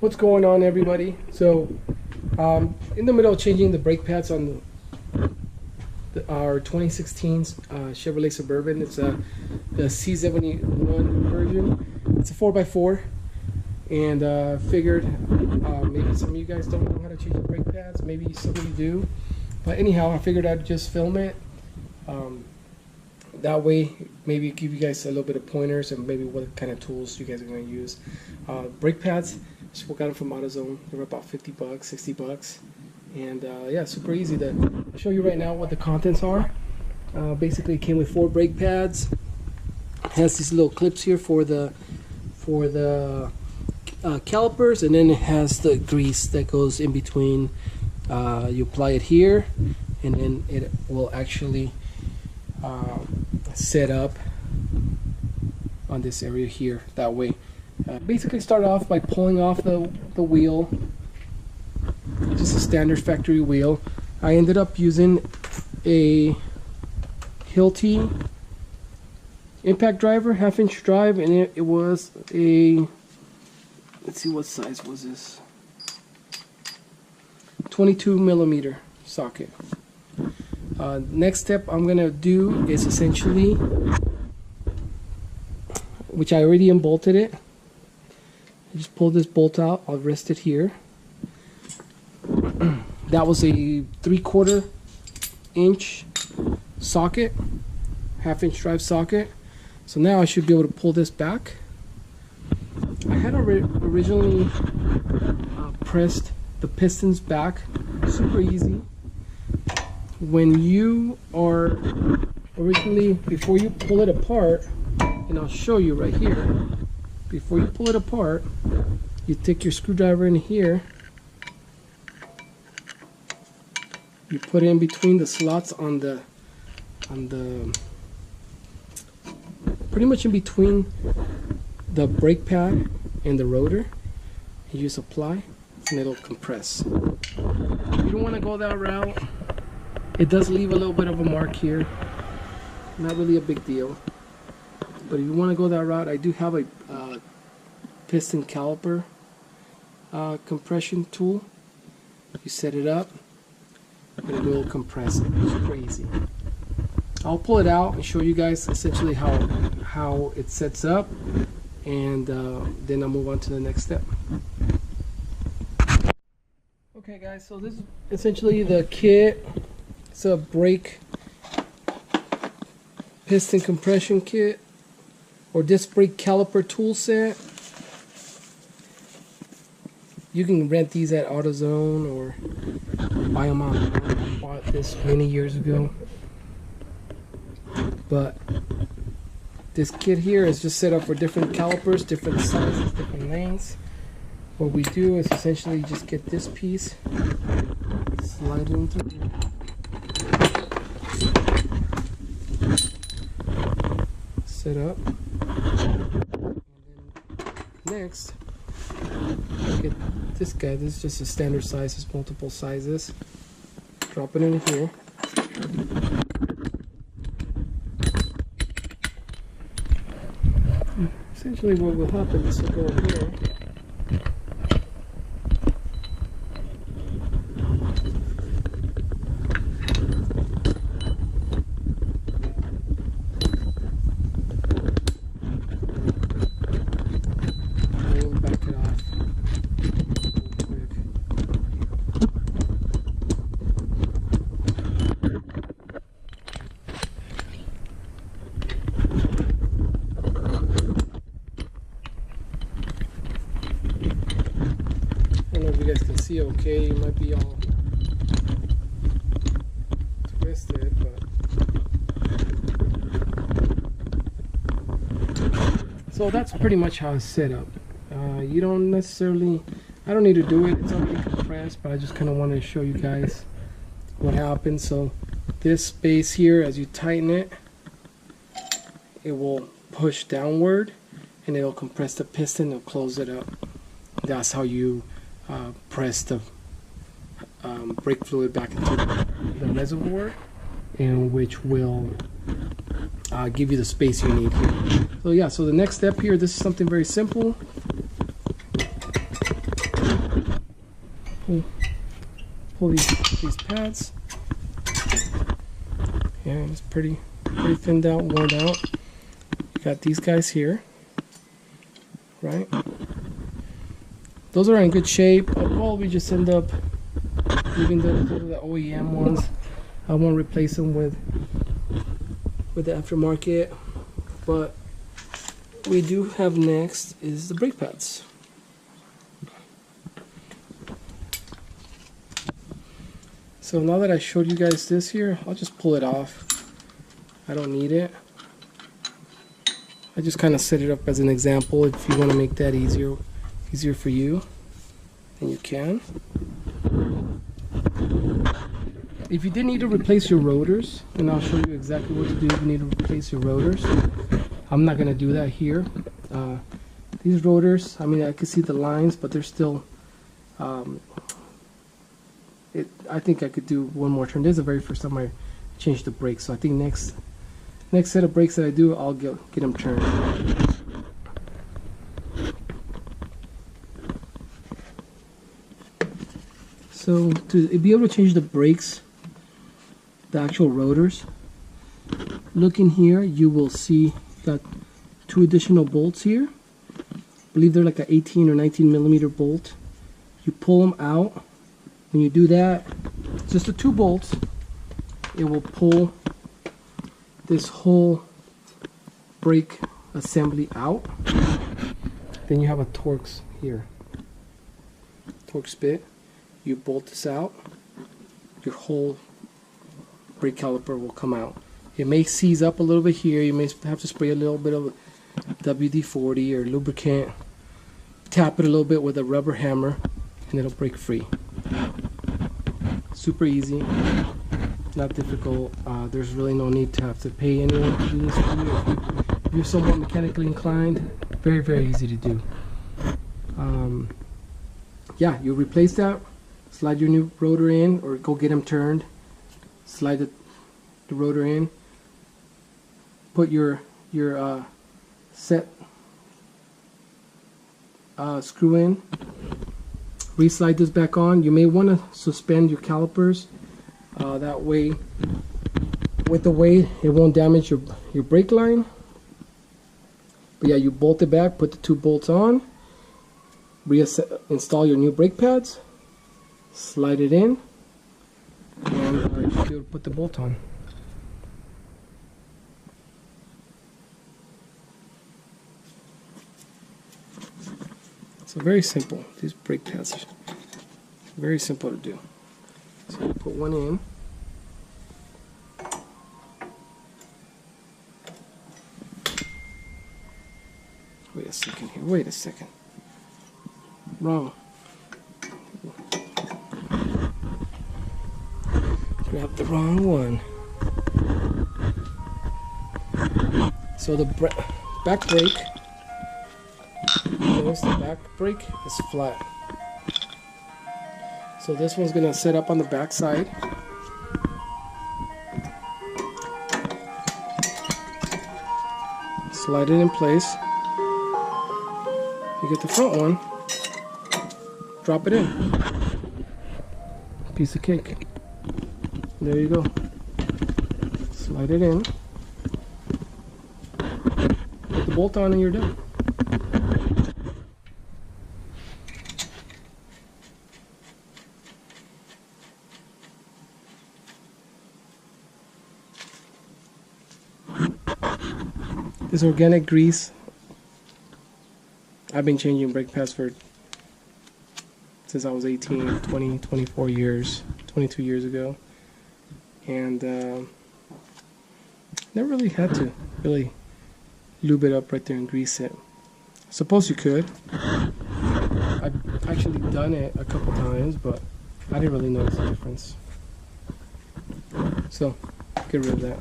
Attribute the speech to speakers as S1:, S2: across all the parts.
S1: What's going on, everybody? So in the middle of changing the brake pads on our 2016 Chevrolet Suburban. It's the C71 version. It's a 4x4, and figured maybe some of you guys don't know how to change the brake pads. Maybe some of you do, but anyhow, I figured I'd just film it. That way, maybe give you guys a little bit of pointers and maybe what kind of tools you guys are going to use. Brake pads, just got them from AutoZone. They were about 50 bucks, 60 bucks. And yeah, super easy to show you right now what the contents are. Basically, it came with 4 brake pads. It has these little clips here for the calipers, and then it has the grease that goes in between. You apply it here, and then it will actually set up on this area here. That way, basically start off by pulling off the wheel. Just a standard factory wheel. I ended up using a Hilti impact driver, 1/2-inch drive, and it was a, let's see, what size was this? 22mm socket. Next step I'm gonna do is essentially, which I already unbolted it. I just pull this bolt out. I'll rest it here. That was a 3/4 inch socket, 1/2-inch drive socket. So now I should be able to pull this back. I had originally pressed the pistons back, super easy. When you are originally, before you pull it apart, and I'll show you right here, before you pull it apart, you take your screwdriver in here. You put it in between the slots on the pretty much in between the brake pad and the rotor. You just apply, and it'll compress. You don't want to go that route. It does leave a little bit of a mark here. Not really a big deal. But if you want to go that route, I do have a piston caliper compression tool. You set it up, and it will compress it. It's crazy. I'll pull it out and show you guys essentially how it sets up, and then I'll move on to the next step. Okay guys, so this is essentially the kit. It's a brake piston compression kit, or disc brake caliper tool set. You can rent these at AutoZone or buy them online. I bought this many years ago. But this kit here is just set up for different calipers, different sizes, different lengths. What we do is essentially just get this piece, slide it into here. Set up. And then next, get this guy. This is just a standard size. There's multiple sizes. Drop it in here. Essentially what will happen is it'll go here. And back it off real quick. I don't know if you guys can see okay, it might be all twisted, but so that's pretty much how it's set up. You don't necessarily, I don't need to do it, it's already compressed, but I just kind of want to show you guys what happens. So this space here, as you tighten it, it will push downward and it'll compress the piston, it'll close it up. That's how you press the brake fluid back into the reservoir, and which will give you the space you need here. So yeah, so the next step here, this is something very simple. pull these pads. And it's pretty thinned out, worn out. You got these guys here, right? Those are in good shape. I'll probably just end up leaving the OEM ones. I won't replace them with the aftermarket. But we do have next is the brake pads. So now that I showed you guys this here, I'll just pull it off. I don't need it. I just kind of set it up as an example. If you want to make that easier for you, then you can. If you did need to replace your rotors, and I'll show you exactly what to do if you need to replace your rotors. I'm not going to do that here. These rotors, I mean, I can see the lines, but they're still, I think I could do one more turn. This is the very first time I changed the brakes, so I think next set of brakes that I do, I'll get them turned. So to be able to change the brakes, the actual rotors, look in here, you will see got 2 additional bolts here. I believe they're like an 18 or 19 millimeter bolt. You pull them out. When you do that, just the 2 bolts, it will pull this whole brake assembly out. Then you have a Torx here, Torx bit. You bolt this out, your whole brake caliper will come out. It may seize up a little bit here. You may have to spray a little bit of WD-40 or lubricant, tap it a little bit with a rubber hammer, and it'll break free. Super easy, not difficult. There's really no need to have to pay anyone to do this for you. If you're somewhat mechanically inclined, very easy to do. Yeah, you replace that, slide your new rotor in, or go get them turned, slide the rotor in, put your set screw in, re-slide this back on. You may want to suspend your calipers, that way with the weight it won't damage your brake line. But yeah, you bolt it back, put the 2 bolts on, install your new brake pads, slide it in, and you should put the bolt on. So very simple. These brake pads are very simple to do. So you put one in. Wait a second here. Wait a second. Wrong. Grab the wrong one. So the back brake. Notice the back brake is flat. So this one's gonna set up on the back side. Slide it in place. You get the front one, drop it in. Piece of cake. There you go. Slide it in. Put the bolt on and you're done. This organic grease, I've been changing brake pads since I was 18, 20, 24 years, 22 years ago. And never really had to really lube it up right there and grease it. I suppose you could. I've actually done it a couple times, but I didn't really notice the difference. So, get rid of that.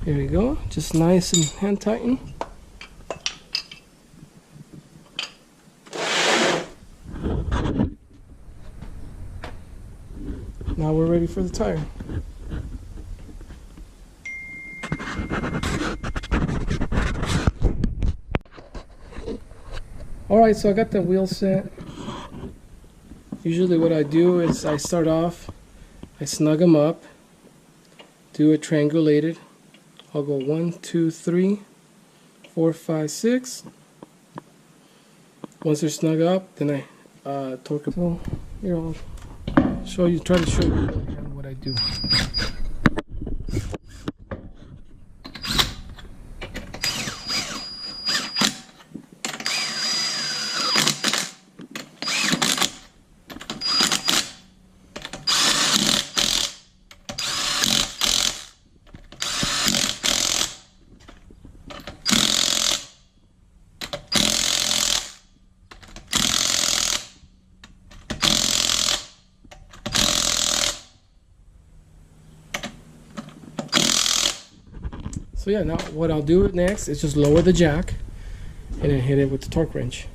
S1: There we go, just nice and hand tighten. Now we're ready for the tire. Alright, so I got the wheel set. Usually what I do is I start off, I snug them up, do it triangulated. I'll go 1, 2, 3, 4, 5, 6. Once they're snug up, then I torque them. So, here I'll try to show you what I do. So yeah, now what I'll do next is just lower the jack and then hit it with the torque wrench.